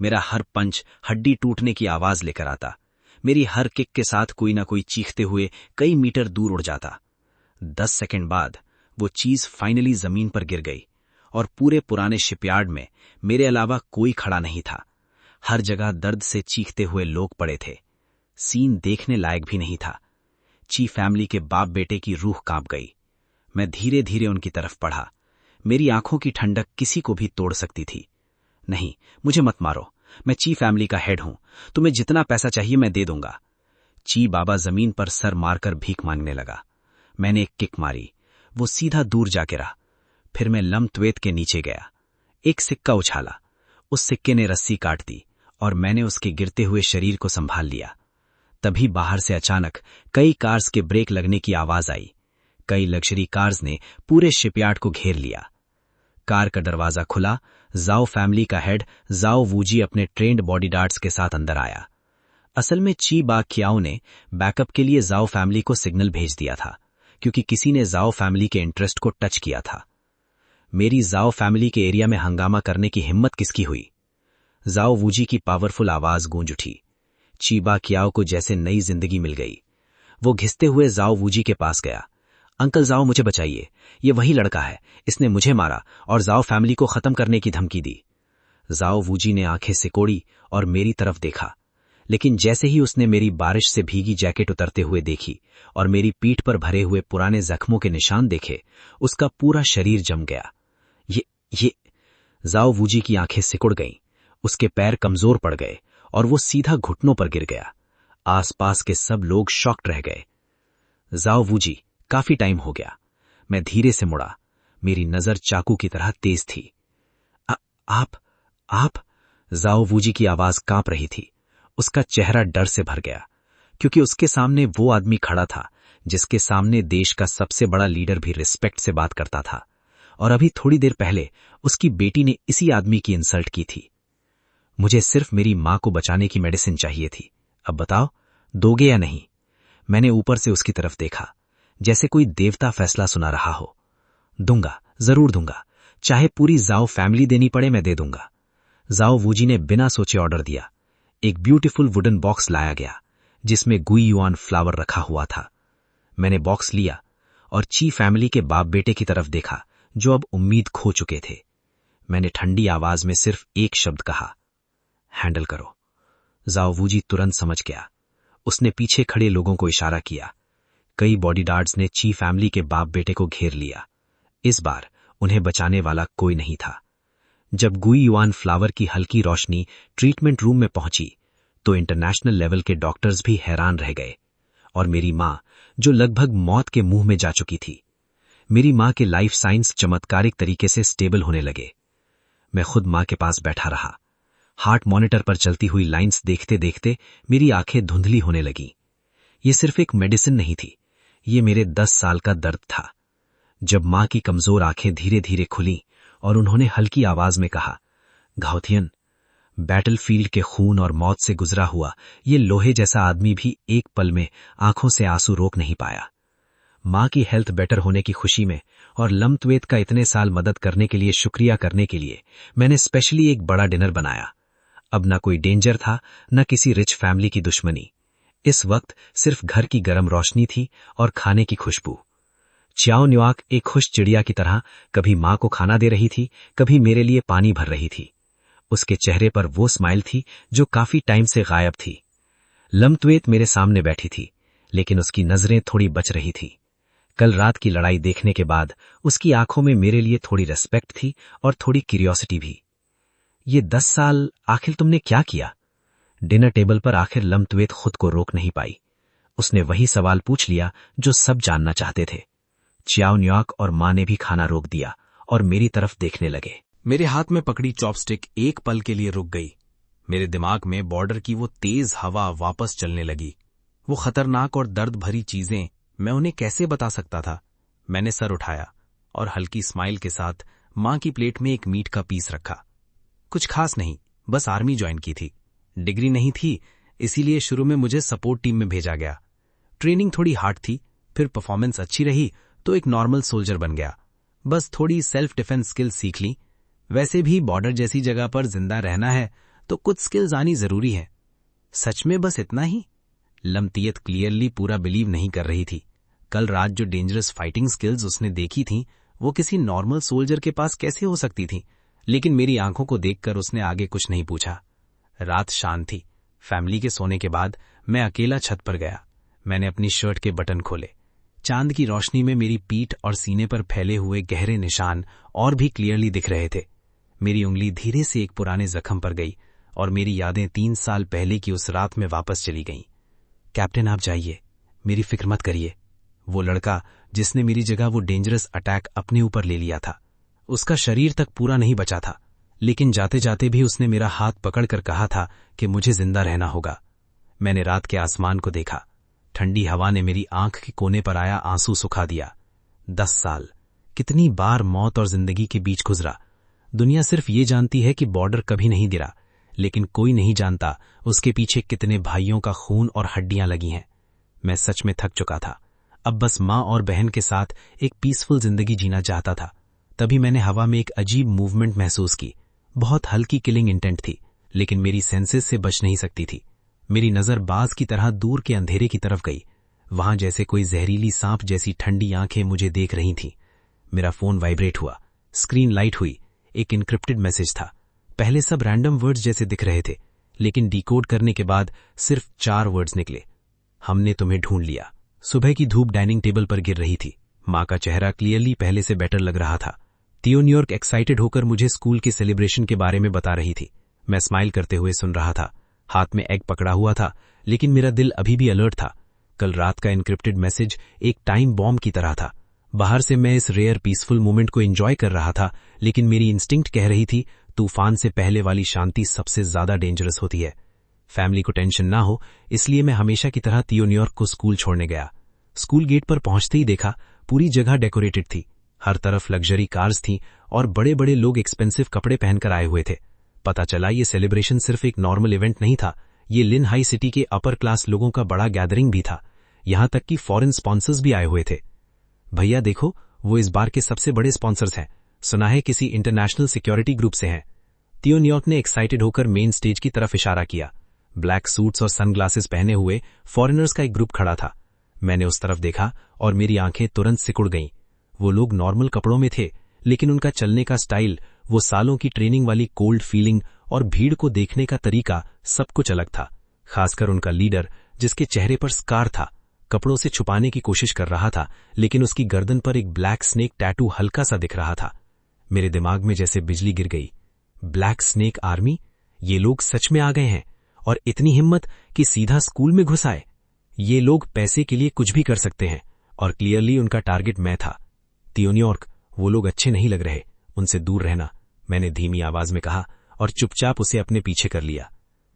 मेरा हर पंच हड्डी टूटने की आवाज लेकर आता। मेरी हर किक के साथ कोई ना कोई चीखते हुए कई मीटर दूर उड़ जाता। 10 सेकंड बाद वो चीज फाइनली जमीन पर गिर गई और पूरे पुराने शिपयार्ड में मेरे अलावा कोई खड़ा नहीं था। हर जगह दर्द से चीखते हुए लोग पड़े थे। सीन देखने लायक भी नहीं था। ची फैमिली के बाप बेटे की रूह कांप गई। मैं धीरे धीरे उनकी तरफ बढ़ा। मेरी आंखों की ठंडक किसी को भी तोड़ सकती थी। नहीं, मुझे मत मारो, मैं ची फैमिली का हेड हूं, तुम्हें जितना पैसा चाहिए मैं दे दूंगा। ची बाबा जमीन पर सर मारकर भीख मांगने लगा। मैंने एक किक मारी, वो सीधा दूर जा गिरा। फिर मैं लमत्वेत के नीचे गया, एक सिक्का उछाला। उस सिक्के ने रस्सी काट दी और मैंने उसके गिरते हुए शरीर को संभाल लिया। तभी बाहर से अचानक कई कार्स के ब्रेक लगने की आवाज आई। कई लग्जरी कार्स ने पूरे शिपयार्ड को घेर लिया। कार का दरवाजा खुला। जाओ फैमिली का हेड जाओ वूजी अपने ट्रेंड बॉडीगार्ड्स के साथ अंदर आया। असल में ची बा क्याओ ने बैकअप के लिए जाओ फैमिली को सिग्नल भेज दिया था, क्योंकि किसी ने जाओ फैमिली के इंटरेस्ट को टच किया था। मेरी जाओ फैमिली के एरिया में हंगामा करने की हिम्मत किसकी हुई? जाओ वूजी की पावरफुल आवाज गूंज उठी। चीबा क्याओ को जैसे नई जिंदगी मिल गई। वो घिसते हुए जाओ वूजी के पास गया। अंकल जाओ, मुझे बचाइए, ये वही लड़का है, इसने मुझे मारा और जाओ फैमिली को खत्म करने की धमकी दी। जाओ वूजी ने आंखें सिकोड़ी और मेरी तरफ देखा, लेकिन जैसे ही उसने मेरी बारिश से भीगी जैकेट उतरते हुए देखी और मेरी पीठ पर भरे हुए पुराने जख्मों के निशान देखे, उसका पूरा शरीर जम गया। ये जाओ वूजी की आंखें सिकुड़ गईं, उसके पैर कमजोर पड़ गए और वो सीधा घुटनों पर गिर गया। आसपास के सब लोग शॉक्ड रह गए। जाओ वूजी, काफी टाइम हो गया। मैं धीरे से मुड़ा, मेरी नजर चाकू की तरह तेज थी। आप जाओ वूजी की आवाज कांप रही थी। उसका चेहरा डर से भर गया, क्योंकि उसके सामने वो आदमी खड़ा था जिसके सामने देश का सबसे बड़ा लीडर भी रिस्पेक्ट से बात करता था, और अभी थोड़ी देर पहले उसकी बेटी ने इसी आदमी की इंसल्ट की थी। मुझे सिर्फ मेरी मां को बचाने की मेडिसिन चाहिए थी। अब बताओ, दोगे या नहीं? मैंने ऊपर से उसकी तरफ देखा, जैसे कोई देवता फैसला सुना रहा हो। दूंगा, जरूर दूंगा, चाहे पूरी जाओ फैमिली देनी पड़े, मैं दे दूंगा। जाओ वूजी ने बिना सोचे ऑर्डर दिया। एक ब्यूटीफुल वुडन बॉक्स लाया गया जिसमें गुई युआन फ्लावर रखा हुआ था। मैंने बॉक्स लिया और ची फैमिली के बाप बेटे की तरफ देखा, जो अब उम्मीद खो चुके थे। मैंने ठंडी आवाज में सिर्फ एक शब्द कहा, हैंडल करो। जाओ वूजी तुरंत समझ गया। उसने पीछे खड़े लोगों को इशारा किया। कई बॉडीगार्ड्स ने ची फैमिली के बाप बेटे को घेर लिया। इस बार उन्हें बचाने वाला कोई नहीं था। जब गुई युआन फ्लावर की हल्की रोशनी ट्रीटमेंट रूम में पहुंची तो इंटरनेशनल लेवल के डॉक्टर्स भी हैरान रह गए, और मेरी मां, जो लगभग मौत के मुंह में जा चुकी थी। मेरी मां के लाइफ साइंस चमत्कारिक तरीके से स्टेबल होने लगे। मैं खुद मां के पास बैठा रहा। हार्ट मॉनिटर पर चलती हुई लाइंस देखते देखते मेरी आंखें धुंधली होने लगीं। ये सिर्फ एक मेडिसिन नहीं थी, ये मेरे 10 साल का दर्द था। जब मां की कमजोर आंखें धीरे धीरे खुली और उन्होंने हल्की आवाज में कहा, घाओथियन, बैटलफील्ड के खून और मौत से गुजरा हुआ ये लोहे जैसा आदमी भी एक पल में आंखों से आंसू रोक नहीं पाया। मां की हेल्थ बेटर होने की खुशी में और लमत्वेत का इतने साल मदद करने के लिए शुक्रिया करने के लिए मैंने स्पेशली एक बड़ा डिनर बनाया। अब न कोई डेंजर था, न किसी रिच फैमिली की दुश्मनी। इस वक्त सिर्फ घर की गर्म रोशनी थी और खाने की खुशबू। च्याओ न्युआक एक खुश चिड़िया की तरह कभी मां को खाना दे रही थी, कभी मेरे लिए पानी भर रही थी। उसके चेहरे पर वो स्माइल थी जो काफी टाइम से गायब थी। लमत्वेत मेरे सामने बैठी थी, लेकिन उसकी नजरें थोड़ी बच रही थी। कल रात की लड़ाई देखने के बाद उसकी आंखों में मेरे लिए थोड़ी रेस्पेक्ट थी और थोड़ी क्यूरियोसिटी भी। ये 10 साल आखिर तुमने क्या किया? डिनर टेबल पर आखिर लमत्वेत खुद को रोक नहीं पाई। उसने वही सवाल पूछ लिया जो सब जानना चाहते थे। च्याओ न्युआक और मां ने भी खाना रोक दिया और मेरी तरफ देखने लगे। मेरे हाथ में पकड़ी चॉपस्टिक एक पल के लिए रुक गई। मेरे दिमाग में बॉर्डर की वो तेज हवा वापस चलने लगी। वो खतरनाक और दर्द भरी चीजें मैं उन्हें कैसे बता सकता था। मैंने सर उठाया और हल्की स्माइल के साथ मां की प्लेट में एक मीट का पीस रखा। कुछ खास नहीं, बस आर्मी ज्वाइन की थी। डिग्री नहीं थी, इसीलिए शुरू में मुझे सपोर्ट टीम में भेजा गया। ट्रेनिंग थोड़ी हार्ड थी, फिर परफॉर्मेंस अच्छी रही तो एक नॉर्मल सोल्जर बन गया। बस थोड़ी सेल्फ डिफेंस स्किल सीख ली। वैसे भी बॉर्डर जैसी जगह पर जिंदा रहना है तो कुछ स्किल्स आनी जरूरी है। सच में बस इतना ही? लमतियत क्लियरली पूरा बिलीव नहीं कर रही थी। कल रात जो डेंजरस फाइटिंग स्किल्स उसने देखी थी वो किसी नॉर्मल सोल्जर के पास कैसे हो सकती थी, लेकिन मेरी आंखों को देखकर उसने आगे कुछ नहीं पूछा। रात शांत थी। फैमिली के सोने के बाद मैं अकेला छत पर गया। मैंने अपनी शर्ट के बटन खोले। चांद की रोशनी में मेरी पीठ और सीने पर फैले हुए गहरे निशान और भी क्लियरली दिख रहे थे। मेरी उंगली धीरे से एक पुराने जख्म पर गई और मेरी यादें 3 साल पहले की उस रात में वापस चली गईं। कैप्टन आप जाइए, मेरी फिक्र मत करिए। वो लड़का जिसने मेरी जगह वो डेंजरस अटैक अपने ऊपर ले लिया था, उसका शरीर तक पूरा नहीं बचा था, लेकिन जाते जाते भी उसने मेरा हाथ पकड़कर कहा था कि मुझे जिंदा रहना होगा। मैंने रात के आसमान को देखा। ठंडी हवा ने मेरी आंख के कोने पर आया आंसू सुखा दिया। 10 साल, कितनी बार मौत और जिंदगी के बीच गुजरा। दुनिया सिर्फ ये जानती है कि बॉर्डर कभी नहीं गिरा, लेकिन कोई नहीं जानता उसके पीछे कितने भाइयों का खून और हड्डियां लगी हैं। मैं सच में थक चुका था। अब बस मां और बहन के साथ एक पीसफुल जिंदगी जीना चाहता था। तभी मैंने हवा में एक अजीब मूवमेंट महसूस की। बहुत हल्की किलिंग इंटेंट थी, लेकिन मेरी सेंसेस से बच नहीं सकती थी। मेरी नजर बाज की तरह दूर के अंधेरे की तरफ गई। वहां जैसे कोई जहरीली सांप जैसी ठंडी आंखें मुझे देख रही थीं। मेरा फोन वाइब्रेट हुआ। स्क्रीन लाइट हुई। एक इनक्रिप्टेड मैसेज था। पहले सब रैंडम वर्ड्स जैसे दिख रहे थे, लेकिन डिकोड करने के बाद सिर्फ 4 वर्ड्स निकले। हमने तुम्हें ढूंढ लिया। सुबह की धूप डाइनिंग टेबल पर गिर रही थी। मां का चेहरा क्लियरली पहले से बेटर लग रहा था। तियो न्यूयॉर्क एक्साइटेड होकर मुझे स्कूल के सेलिब्रेशन के बारे में बता रही थी। मैं स्माइल करते हुए सुन रहा था। हाथ में एग पकड़ा हुआ था, लेकिन मेरा दिल अभी भी अलर्ट था। कल रात का इनक्रिप्टेड मैसेज एक टाइम बॉम्ब की तरह था। बाहर से मैं इस रेयर पीसफुल मोमेंट को एंजॉय कर रहा था, लेकिन मेरी इंस्टिंक्ट कह रही थी तूफान से पहले वाली शांति सबसे ज्यादा डेंजरस होती है। फैमिली को टेंशन ना हो, इसलिए मैं हमेशा की तरह तियो न्यूयॉर्क को स्कूल छोड़ने गया। स्कूल गेट पर पहुंचते ही देखा पूरी जगह डेकोरेटेड थी। हर तरफ लग्जरी कार्स थीं और बड़े बड़े लोग एक्सपेंसिव कपड़े पहनकर आए हुए थे। पता चला ये सेलिब्रेशन सिर्फ एक नॉर्मल इवेंट नहीं था, ये लिन हाई सिटी के अपर क्लास लोगों का बड़ा गैदरिंग भी था। यहां तक कि फॉरेन स्पॉन्सर्स भी आए हुए थे। भैया देखो, वो इस बार के सबसे बड़े स्पॉन्सर्स हैं। सुना है किसी इंटरनेशनल सिक्योरिटी ग्रुप से हैं। तियो न्यूयॉर्क ने एक्साइटेड होकर मेन स्टेज की तरफ इशारा किया। ब्लैक सूट्स और सनग्लासेस पहने हुए फॉरेनर्स का एक ग्रुप खड़ा था। मैंने उस तरफ देखा और मेरी आंखें तुरंत सिकुड़ गईं। वो लोग नॉर्मल कपड़ों में थे, लेकिन उनका चलने का स्टाइल, वो सालों की ट्रेनिंग वाली कोल्ड फीलिंग और भीड़ को देखने का तरीका सब कुछ अलग था। खासकर उनका लीडर, जिसके चेहरे पर स्कार था, कपड़ों से छुपाने की कोशिश कर रहा था, लेकिन उसकी गर्दन पर एक ब्लैक स्नेक टैटू हल्का सा दिख रहा था। मेरे दिमाग में जैसे बिजली गिर गई। Black snake army? ये लोग सच में आ गए हैं, और इतनी हिम्मत कि सीधा स्कूल में घुस आए। ये लोग पैसे के लिए कुछ भी कर सकते हैं, और क्लियरली उनका टारगेट मैं था। तियो न्यूयॉर्क, वो लोग अच्छे नहीं लग रहे, उनसे दूर रहना, मैंने धीमी आवाज में कहा और चुपचाप उसे अपने पीछे कर लिया।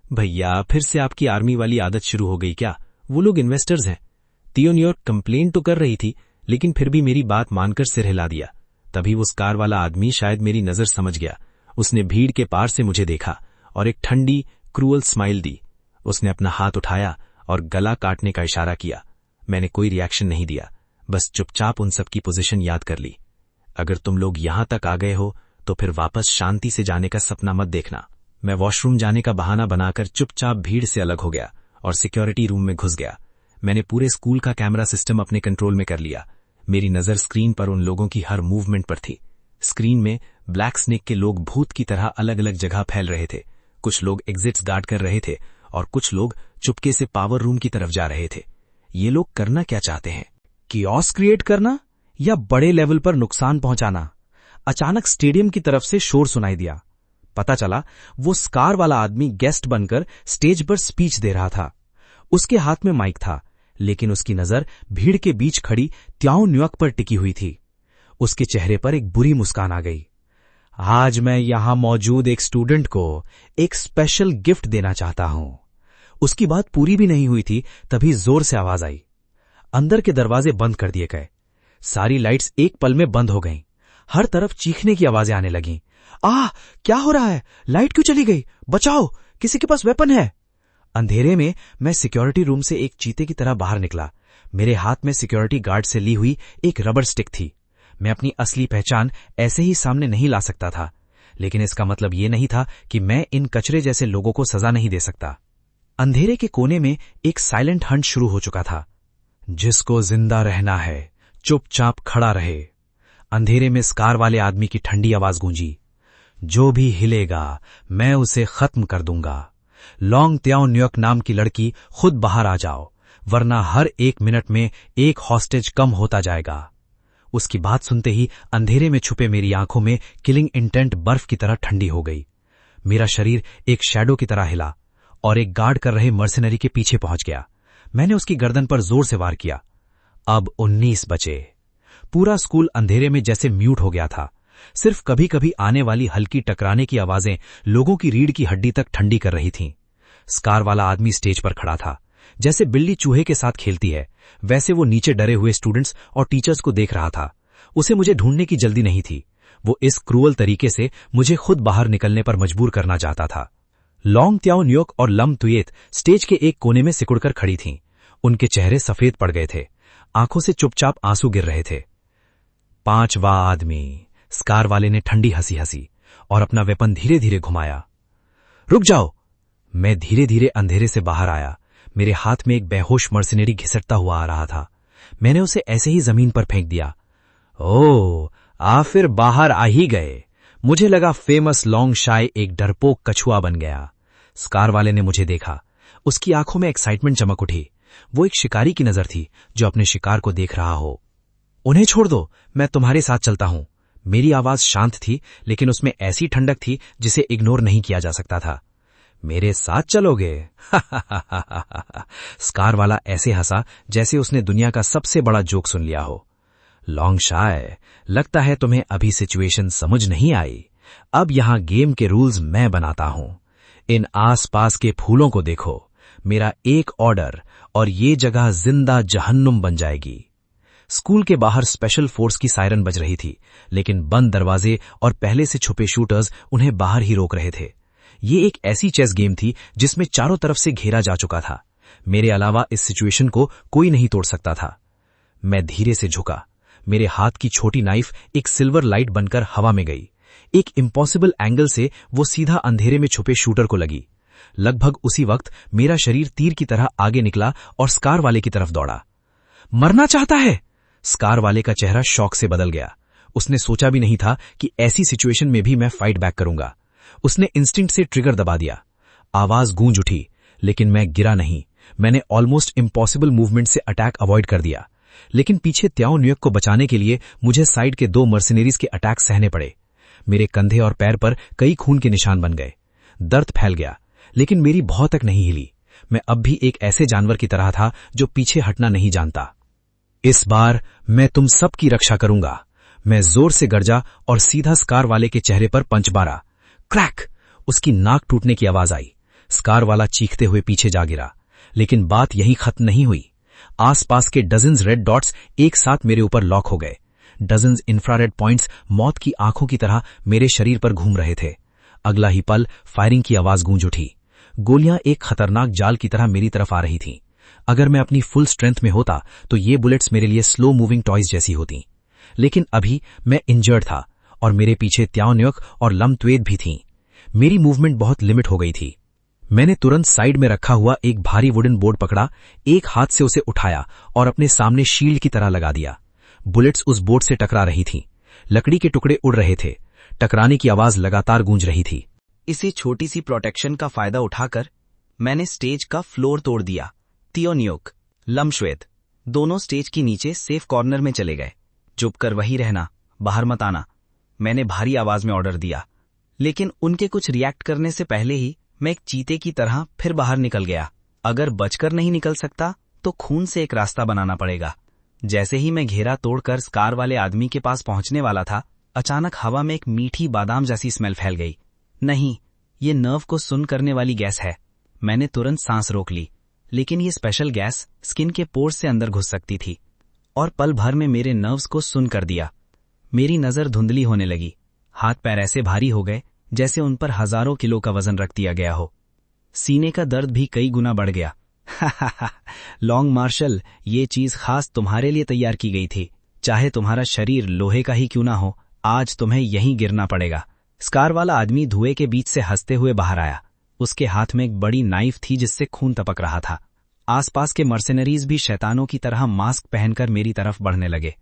भैया, फिर से आपकी आर्मी वाली आदत शुरू हो गई क्या? वो लोग इन्वेस्टर्स हैं। तियो न्यूयॉर्क कंप्लेन तो कर रही थी, लेकिन फिर भी मेरी बात मानकर सिर हिला दिया। तभी वो स्कार वाला आदमी शायद मेरी नजर समझ गया। उसने भीड़ के पार से मुझे देखा और एक ठंडी क्रूअल स्माइल दी। उसने अपना हाथ उठाया और गला काटने का इशारा किया। मैंने कोई रिएक्शन नहीं दिया, बस चुपचाप उन सब की पोजीशन याद कर ली। अगर तुम लोग यहां तक आ गए हो तो फिर वापस शांति से जाने का सपना मत देखना। मैं वॉशरूम जाने का बहाना बनाकर चुपचाप भीड़ से अलग हो गया और सिक्योरिटी रूम में घुस गया। मैंने पूरे स्कूल का कैमरा सिस्टम अपने कंट्रोल में कर लिया। मेरी नजर स्क्रीन पर उन लोगों की हर मूवमेंट पर थी। स्क्रीन में ब्लैक स्नेक के लोग भूत की तरह अलग अलग जगह फैल रहे थे। कुछ लोग एग्जिट्स गार्ड कर रहे थे और कुछ लोग चुपके से पावर रूम की तरफ जा रहे थे। ये लोग करना क्या चाहते हैं? किओस क्रिएट करना या बड़े लेवल पर नुकसान पहुंचाना? अचानक स्टेडियम की तरफ से शोर सुनाई दिया। पता चला वो स्कार वाला आदमी गेस्ट बनकर स्टेज पर स्पीच दे रहा था। उसके हाथ में माइक था, लेकिन उसकी नजर भीड़ के बीच खड़ी तियो न्यूयॉर्क पर टिकी हुई थी। उसके चेहरे पर एक बुरी मुस्कान आ गई। आज मैं यहां मौजूद एक स्टूडेंट को एक स्पेशल गिफ्ट देना चाहता हूं। उसकी बात पूरी भी नहीं हुई थी तभी जोर से आवाज आई। अंदर के दरवाजे बंद कर दिए गए। सारी लाइट्स एक पल में बंद हो गईं। हर तरफ चीखने की आवाजें आने लगीं। क्या हो रहा है? लाइट क्यों चली गई? बचाओ, किसी के पास वेपन है? अंधेरे में मैं सिक्योरिटी रूम से एक चीते की तरह बाहर निकला। मेरे हाथ में सिक्योरिटी गार्ड से ली हुई एक रबर स्टिक थी। मैं अपनी असली पहचान ऐसे ही सामने नहीं ला सकता था, लेकिन इसका मतलब यह नहीं था कि मैं इन कचरे जैसे लोगों को सजा नहीं दे सकता। अंधेरे के कोने में एक साइलेंट हंट शुरू हो चुका था। जिसको जिंदा रहना है चुपचाप खड़ा रहे। अंधेरे में स्कार वाले आदमी की ठंडी आवाज गूंजी। जो भी हिलेगा मैं उसे खत्म कर दूंगा। लॉन्ग त्याओ न्योक नाम की लड़की, खुद बाहर आ जाओ, वरना हर 1 मिनट में एक हॉस्टेज कम होता जाएगा। उसकी बात सुनते ही अंधेरे में छुपे मेरी आंखों में किलिंग इंटेंट बर्फ की तरह ठंडी हो गई। मेरा शरीर एक शैडो की तरह हिला और एक गार्ड कर रहे मर्सिनरी के पीछे पहुंच गया। मैंने उसकी गर्दन पर जोर से वार किया। अब 19 बचे। पूरा स्कूल अंधेरे में जैसे म्यूट हो गया था। सिर्फ कभी कभी आने वाली हल्की टकराने की आवाजें लोगों की रीढ़ की हड्डी तक ठंडी कर रही थीं। स्कार वाला आदमी स्टेज पर खड़ा था। जैसे बिल्ली चूहे के साथ खेलती है, वैसे वो नीचे डरे हुए स्टूडेंट्स और टीचर्स को देख रहा था। उसे मुझे ढूंढने की जल्दी नहीं थी। वो इस क्रूअल तरीके से मुझे खुद बाहर निकलने पर मजबूर करना चाहता था। लॉन्ग त्याओ न्योक और लम तुयेत स्टेज के एक कोने में सिकुड़कर खड़ी थीं। उनके चेहरे सफेद पड़ गए थे। आंखों से चुपचाप आंसू गिर रहे थे। 5वां आदमी, स्कार वाले ने ठंडी हंसी हंसी और अपना वेपन धीरे धीरे घुमाया। रुक जाओ। मैं धीरे धीरे अंधेरे से बाहर आया। मेरे हाथ में एक बेहोश मर्सिनरी घिसटता हुआ आ रहा था। मैंने उसे ऐसे ही जमीन पर फेंक दिया। फिर बाहर आ ही गए। मुझे लगा फेमस लॉन्ग शाय एक डरपोक कछुआ बन गया। स्कार वाले ने मुझे देखा। उसकी आंखों में एक्साइटमेंट चमक उठी। वो एक शिकारी की नजर थी जो अपने शिकार को देख रहा हो। उन्हें छोड़ दो, मैं तुम्हारे साथ चलता हूं। मेरी आवाज शांत थी, लेकिन उसमें ऐसी ठंडक थी जिसे इग्नोर नहीं किया जा सकता था। मेरे साथ चलोगे? स्कार वाला ऐसे हंसा जैसे उसने दुनिया का सबसे बड़ा जोक सुन लिया हो। लॉन्ग शाय, लगता है तुम्हें अभी सिचुएशन समझ नहीं आई। अब यहां गेम के रूल्स मैं बनाता हूं। इन आसपास के फूलों को देखो। मेरा एक ऑर्डर और ये जगह जिंदा जहन्नुम बन जाएगी। स्कूल के बाहर स्पेशल फोर्स की सायरन बज रही थी, लेकिन बंद दरवाजे और पहले से छुपे शूटर्स उन्हें बाहर ही रोक रहे थे। ये एक ऐसी चेस गेम थी जिसमें चारों तरफ से घेरा जा चुका था। मेरे अलावा इस सिचुएशन को कोई नहीं तोड़ सकता था। मैं धीरे से झुका। मेरे हाथ की छोटी नाइफ एक सिल्वर लाइट बनकर हवा में गई। एक इम्पॉसिबल एंगल से वो सीधा अंधेरे में छुपे शूटर को लगी। लगभग उसी वक्त मेरा शरीर तीर की तरह आगे निकला और स्कार वाले की तरफ दौड़ा। मरना चाहता है? स्कार वाले का चेहरा शॉक से बदल गया। उसने सोचा भी नहीं था कि ऐसी सिचुएशन में भी मैं फाइट बैक करूंगा। उसने इंस्टिंक्ट से ट्रिगर दबा दिया। आवाज गूंज उठी, लेकिन मैं गिरा नहीं। मैंने ऑलमोस्ट इम्पॉसिबल मूवमेंट से अटैक अवॉइड कर दिया, लेकिन पीछे त्याओ न्योक को बचाने के लिए मुझे साइड के 2 मर्सिनरीज के अटैक सहने पड़े। मेरे कंधे और पैर पर कई खून के निशान बन गए। दर्द फैल गया, लेकिन मेरी भौं तक नहीं हिली। मैं अब भी एक ऐसे जानवर की तरह था जो पीछे हटना नहीं जानता। इस बार मैं तुम सबकी रक्षा करूंगा। मैं जोर से गर्जा और सीधा स्कार वाले के चेहरे पर पंच मारा। क्रैक! उसकी नाक टूटने की आवाज आई। स्कार वाला चीखते हुए पीछे जा गिरा। लेकिन बात यहीं खत्म नहीं हुई। आसपास के डजन्स रेड डॉट्स एक साथ मेरे ऊपर लॉक हो गए। डजन्स इंफ्रारेड पॉइंट्स मौत की आंखों की तरह मेरे शरीर पर घूम रहे थे। अगला ही पल फायरिंग की आवाज गूंज उठी। गोलियां एक खतरनाक जाल की तरह मेरी तरफ आ रही थीं। अगर मैं अपनी फुल स्ट्रेंथ में होता तो ये बुलेट्स मेरे लिए स्लो मूविंग टॉयज जैसी होती, लेकिन अभी मैं इंजर्ड था और मेरे पीछे त्याओ न्योक और लम तुयेत भी थीं। मेरी मूवमेंट बहुत लिमिट हो गई थी। मैंने तुरंत साइड में रखा हुआ एक भारी वुडन बोर्ड पकड़ा, एक हाथ से उसे उठाया और अपने सामने शील्ड की तरह लगा दिया। बुलेट्स उस बोर्ड से टकरा रही थीं। लकड़ी के टुकड़े उड़ रहे थे। टकराने की आवाज लगातार गूंज रही थी। इसी छोटी सी प्रोटेक्शन का फायदा उठाकर मैंने स्टेज का फ्लोर तोड़ दिया। त्याओ न्योक, लम तुयेत दोनों स्टेज के नीचे सेफ कॉर्नर में चले गए। चुप कर वहीं रहना, बाहर मत आना, मैंने भारी आवाज में ऑर्डर दिया। लेकिन उनके कुछ रिएक्ट करने से पहले ही मैं एक चीते की तरह फिर बाहर निकल गया। अगर बचकर नहीं निकल सकता तो खून से एक रास्ता बनाना पड़ेगा। जैसे ही मैं घेरा तोड़कर स्कार वाले आदमी के पास पहुंचने वाला था, अचानक हवा में एक मीठी बादाम जैसी स्मेल फैल गई। नहीं, ये नर्व को सुन्न करने वाली गैस है। मैंने तुरंत सांस रोक ली, लेकिन ये स्पेशल गैस स्किन के पोर्स से अंदर घुस सकती थी और पल भर में मेरे नर्व्स को सुन्न कर दिया। मेरी नजर धुंधली होने लगी, हाथ पैर ऐसे भारी हो गए जैसे उन पर हजारों किलो का वजन रख दिया गया हो। सीने का दर्द भी कई गुना बढ़ गया। लॉन्ग मार्शल, ये चीज खास तुम्हारे लिए तैयार की गई थी। चाहे तुम्हारा शरीर लोहे का ही क्यों ना हो, आज तुम्हें यहीं गिरना पड़ेगा। स्कार वाला आदमी धुएं के बीच से हंसते हुए बाहर आया। उसके हाथ में एक बड़ी नाइफ थी जिससे खून टपक रहा था। आसपास के मर्सेनरीज भी शैतानों की तरह मास्क पहनकर मेरी तरफ बढ़ने लगे।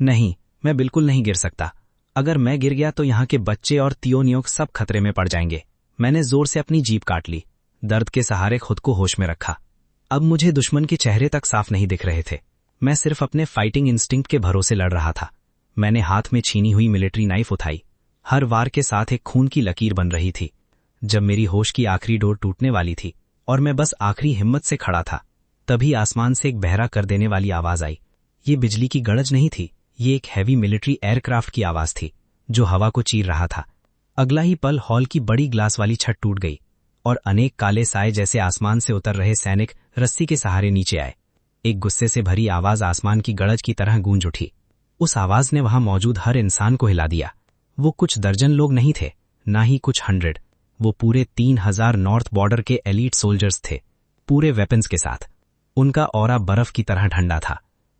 नहीं, मैं बिल्कुल नहीं गिर सकता। अगर मैं गिर गया तो यहाँ के बच्चे और तियोनियोक सब खतरे में पड़ जाएंगे। मैंने जोर से अपनी जीभ काट ली, दर्द के सहारे खुद को होश में रखा। अब मुझे दुश्मन के चेहरे तक साफ नहीं दिख रहे थे। मैं सिर्फ अपने फाइटिंग इंस्टिंक्ट के भरोसे लड़ रहा था। मैंने हाथ में छीनी हुई मिलिट्री नाइफ उठाई। हर वार के साथ एक खून की लकीर बन रही थी। जब मेरी होश की आखिरी डोर टूटने वाली थी और मैं बस आखिरी हिम्मत से खड़ा था, तभी आसमान से एक बहरा कर देने वाली आवाज आई। ये बिजली की गरज नहीं थी, ये एक हैवी मिलिट्री एयरक्राफ्ट की आवाज थी जो हवा को चीर रहा था। अगला ही पल हॉल की बड़ी ग्लास वाली छत टूट गई और अनेक काले साए जैसे आसमान से उतर रहे सैनिक रस्सी के सहारे नीचे आए। एक गुस्से से भरी आवाज आसमान की गरज की तरह गूंज उठी। उस आवाज ने वहां मौजूद हर इंसान को हिला दिया। वो कुछ दर्जन लोग नहीं थे, ना ही कुछ 100। वो पूरे 3000 नॉर्थ बॉर्डर के एलीट सोल्जर्स थे, पूरे वेपन्स के साथ। उनका ऑरा बर्फ की तरह ठंडा था।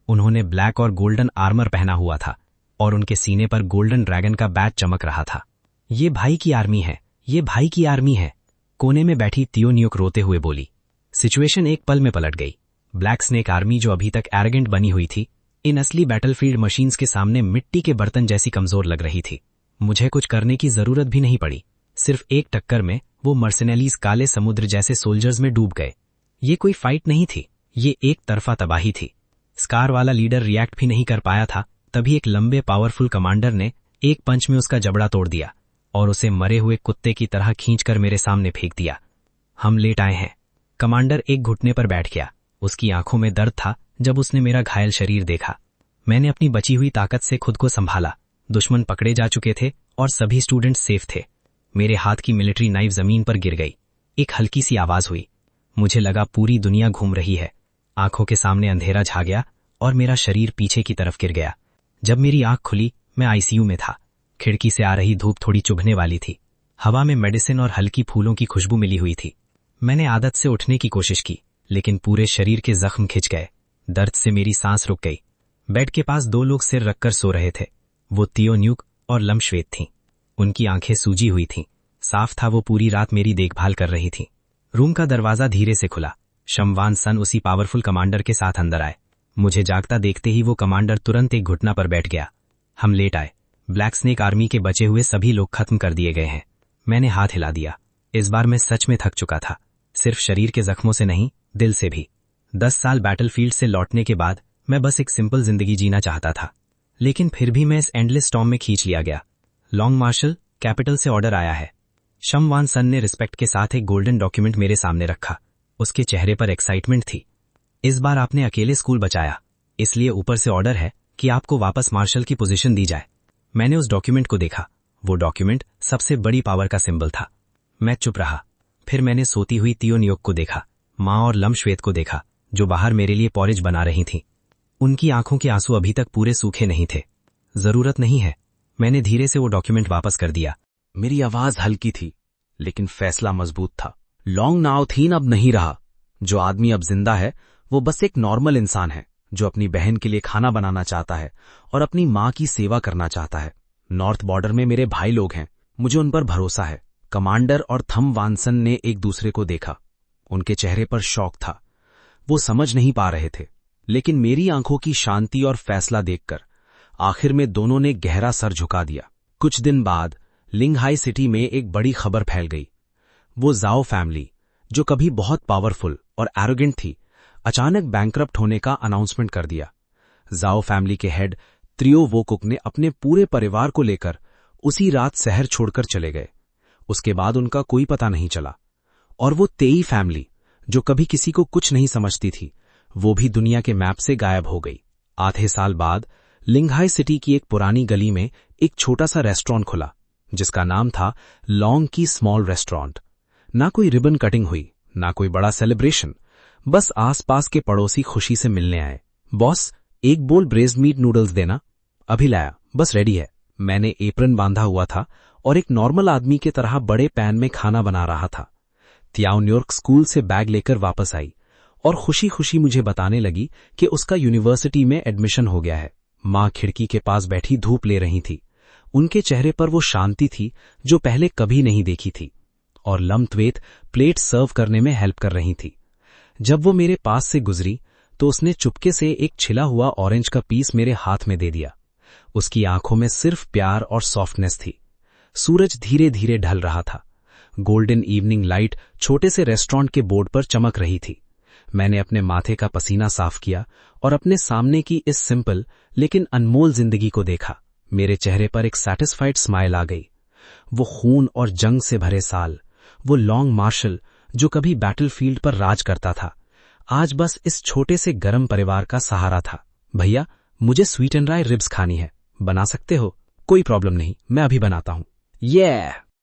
उन्होंने ब्लैक और गोल्डन आर्मर पहना हुआ था और उनके सीने पर गोल्डन ड्रैगन का बैज चमक रहा था। ये भाई की आर्मी है, ये भाई की आर्मी है। कोने में बैठी तियोनियोक रोते हुए बोली। सिचुएशन एक पल में पलट गई। ब्लैक स्नेक आर्मी, जो अभी तक एरोगेंट बनी हुई थी, इन असली बैटलफील्ड मशीन्स के सामने मिट्टी के बर्तन जैसी कमजोर लग रही थी। मुझे कुछ करने की जरूरत भी नहीं पड़ी। सिर्फ एक टक्कर में वो मर्सेनरीज काले समुद्र जैसे सोल्जर्स में डूब गए। ये कोई फाइट नहीं थी, ये एक तरफा तबाही थी। स्कार वाला लीडर रिएक्ट भी नहीं कर पाया था, तभी एक लंबे पावरफुल कमांडर ने एक पंच में उसका जबड़ा तोड़ दिया और उसे मरे हुए कुत्ते की तरह खींचकर मेरे सामने फेंक दिया। हम लेट आए हैं। कमांडर एक घुटने पर बैठ गया। उसकी आंखों में दर्द था जब उसने मेरा घायल शरीर देखा। मैंने अपनी बची हुई ताकत से खुद को संभाला। दुश्मन पकड़े जा चुके थे और सभी स्टूडेंट सेफ थे। मेरे हाथ की मिलिट्री नाइफ जमीन पर गिर गई। एक हल्की सी आवाज हुई। मुझे लगा पूरी दुनिया घूम रही है। आंखों के सामने अंधेरा छा गया और मेरा शरीर पीछे की तरफ गिर गया। जब मेरी आंख खुली, मैं आईसीयू में था। खिड़की से आ रही धूप थोड़ी चुभने वाली थी। हवा में मेडिसिन और हल्की फूलों की खुशबू मिली हुई थी। मैंने आदत से उठने की कोशिश की, लेकिन पूरे शरीर के जख्म खिंच गए। दर्द से मेरी सांस रुक गई। बेड के पास 2 लोग सिर रखकर सो रहे थे। वो तियोनियोक और लमश्वेत थीं। उनकी आंखें सूजी हुई थीं। साफ था वो पूरी रात मेरी देखभाल कर रही थीं। रूम का दरवाजा धीरे से खुला। शमवान सन उसी पावरफुल कमांडर के साथ अंदर आए। मुझे जागता देखते ही वो कमांडर तुरंत एक घुटना पर बैठ गया। हम लेट आए। ब्लैक स्नेक आर्मी के बचे हुए सभी लोग खत्म कर दिए गए हैं। मैंने हाथ हिला दिया। इस बार मैं सच में थक चुका था, सिर्फ शरीर के जख्मों से नहीं, दिल से भी। 10 साल बैटलफील्ड से लौटने के बाद मैं बस एक सिंपल जिंदगी जीना चाहता था, लेकिन फिर भी मैं इस एंडलेस स्टॉर्म में खींच लिया गया। लॉन्ग मार्शल, कैपिटल से ऑर्डर आया है। शमवान सन ने रिस्पेक्ट के साथ एक गोल्डन डॉक्यूमेंट मेरे सामने रखा। उसके चेहरे पर एक्साइटमेंट थी। इस बार आपने अकेले स्कूल बचाया, इसलिए ऊपर से ऑर्डर है कि आपको वापस मार्शल की पोजीशन दी जाए। मैंने उस डॉक्यूमेंट को देखा। वो डॉक्यूमेंट सबसे बड़ी पावर का सिंबल था। मैं चुप रहा। फिर मैंने सोती हुई तियोनियोक को देखा, माँ और लमश्वेत को देखा, जो बाहर मेरे लिए पॉरेज बना रही थीं। उनकी आंखों के आंसू अभी तक पूरे सूखे नहीं थे। जरूरत नहीं है। मैंने धीरे से वो डॉक्यूमेंट वापस कर दिया। मेरी आवाज हल्की थी, लेकिन फैसला मजबूत था। लॉन्ग नाओथीन अब नहीं रहा। जो आदमी अब जिंदा है वो बस एक नॉर्मल इंसान है, जो अपनी बहन के लिए खाना बनाना चाहता है और अपनी माँ की सेवा करना चाहता है। नॉर्थ बॉर्डर में मेरे भाई लोग हैं, मुझे उन पर भरोसा है। कमांडर और थम वानसन ने एक दूसरे को देखा। उनके चेहरे पर शौक था। वो समझ नहीं पा रहे थे, लेकिन मेरी आंखों की शांति और फैसला देखकर आखिर में दोनों ने गहरा सर झुका दिया। कुछ दिन बाद लिंगहाई सिटी में एक बड़ी खबर फैल गई। वो जाओ फैमिली, जो कभी बहुत पावरफुल और एरोगेंट थी, अचानक बैंकरप्ट होने का अनाउंसमेंट कर दिया। जाओ फैमिली के हेड त्रियो वोकुक ने अपने पूरे परिवार को लेकर उसी रात शहर छोड़कर चले गए। उसके बाद उनका कोई पता नहीं चला। और वो तेई फैमिली, जो कभी किसी को कुछ नहीं समझती थी, वो भी दुनिया के मैप से गायब हो गई। आधे साल बाद लिंगहाई सिटी की एक पुरानी गली में एक छोटा सा रेस्टोरेंट खुला, जिसका नाम था लॉन्ग की स्मॉल रेस्टोरेंट। ना कोई रिबन कटिंग हुई, ना कोई बड़ा सेलिब्रेशन, बस आसपास के पड़ोसी खुशी से मिलने आए। बॉस, एक बोल ब्रेज्ड मीट नूडल्स देना। अभी लाया, बस रेडी है। मैंने एप्रन बांधा हुआ था और एक नॉर्मल आदमी की तरह बड़े पैन में खाना बना रहा था। त्याओ न्यूयॉर्क स्कूल से बैग लेकर वापस आई और खुशी खुशी मुझे बताने लगी कि उसका यूनिवर्सिटी में एडमिशन हो गया है। मां खिड़की के पास बैठी धूप ले रही थी। उनके चेहरे पर वो शांति थी जो पहले कभी नहीं देखी थी, और लम्त्वेत प्लेट सर्व करने में हेल्प कर रही थी। जब वो मेरे पास से गुजरी तो उसने चुपके से एक छिला हुआ ऑरेंज का पीस मेरे हाथ में दे दिया। उसकी आंखों में सिर्फ प्यार और सॉफ्टनेस थी। सूरज धीरे धीरे ढल रहा था। गोल्डन इवनिंग लाइट छोटे से रेस्टोरेंट के बोर्ड पर चमक रही थी। मैंने अपने माथे का पसीना साफ किया और अपने सामने की इस सिंपल लेकिन अनमोल जिंदगी को देखा। मेरे चेहरे पर एक सैटिस्फाइड स्माइल आ गई। वो खून और जंग से भरे साल, वो लॉन्ग मार्शल जो कभी बैटलफील्ड पर राज करता था, आज बस इस छोटे से गरम परिवार का सहारा था। भैया, मुझे स्वीट एंड ड्राई रिब्स खानी है, बना सकते हो? कोई प्रॉब्लम नहीं, मैं अभी बनाता हूं।